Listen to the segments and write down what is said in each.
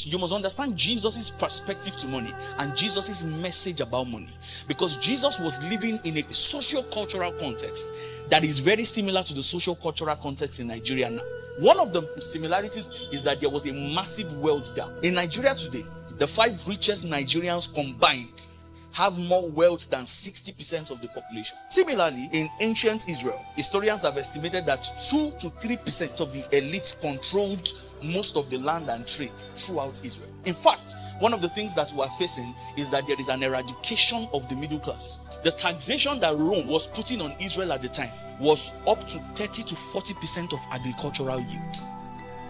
You must understand Jesus' perspective to money and Jesus' message about money, because Jesus was living in a socio-cultural context that is very similar to the socio-cultural context in Nigeria now. One of the similarities is that there was a massive wealth gap. In Nigeria today, the 5 richest Nigerians combined have more wealth than 60% of the population. Similarly, in ancient Israel, historians have estimated that 2 to 3% of the elite controlled most of the land and trade throughout Israel. In fact, one of the things that we are facing is that there is an eradication of the middle class. The taxation that Rome was putting on Israel at the time was up to 30 to 40% of agricultural yield.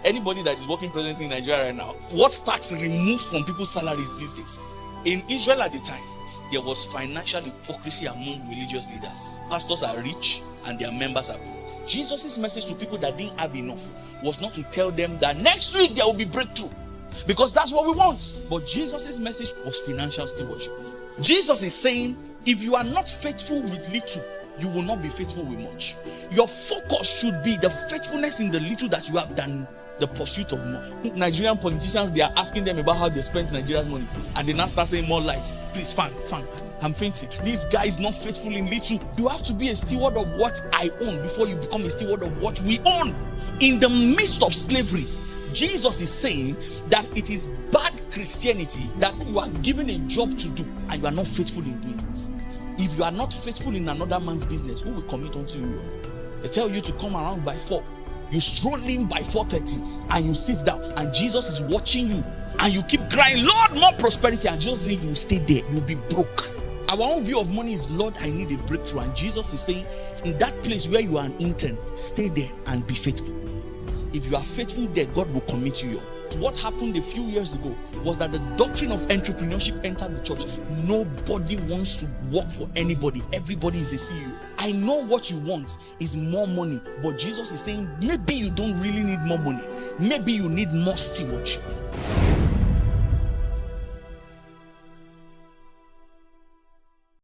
Anybody that is working presently in Nigeria right now, what tax removed from people's salaries these days? In Israel at the time, there was financial hypocrisy among religious leaders. Pastors are rich and their members are broke. Jesus' message to people that didn't have enough was not to tell them that next week there will be breakthrough, because that's what we want. But Jesus' message was financial stewardship. Jesus is saying, if you are not faithful with little, you will not be faithful with much. Your focus should be the faithfulness in the little that you have than the pursuit of more. Nigerian politicians, they are asking them about how they spent Nigeria's money, and they now start saying more lights. Please, fan, I'm fainting. This guy is not faithful in little. You have to be a steward of what I own before you become a steward of what we own. In the midst of slavery, Jesus is saying that it is bad Christianity that you are given a job to do and you are not faithful in doing it. If you are not faithful in another man's business, who will commit unto you? They tell you to come around by 4. You stroll in by 4:30 and you sit down and Jesus is watching you and you keep crying, Lord, more prosperity, and Jesus saying you will stay there, you will be broke. Our own view of money is, Lord, I need a breakthrough, and Jesus is saying, in that place where you are an intern, stay there and be faithful. If you are faithful there, God will commit you. What happened a few years ago was that the doctrine of entrepreneurship entered the church. Nobody wants to work for anybody. Everybody is a CEO. I know what you want is more money, but Jesus is saying maybe you don't really need more money. Maybe you need more stewardship.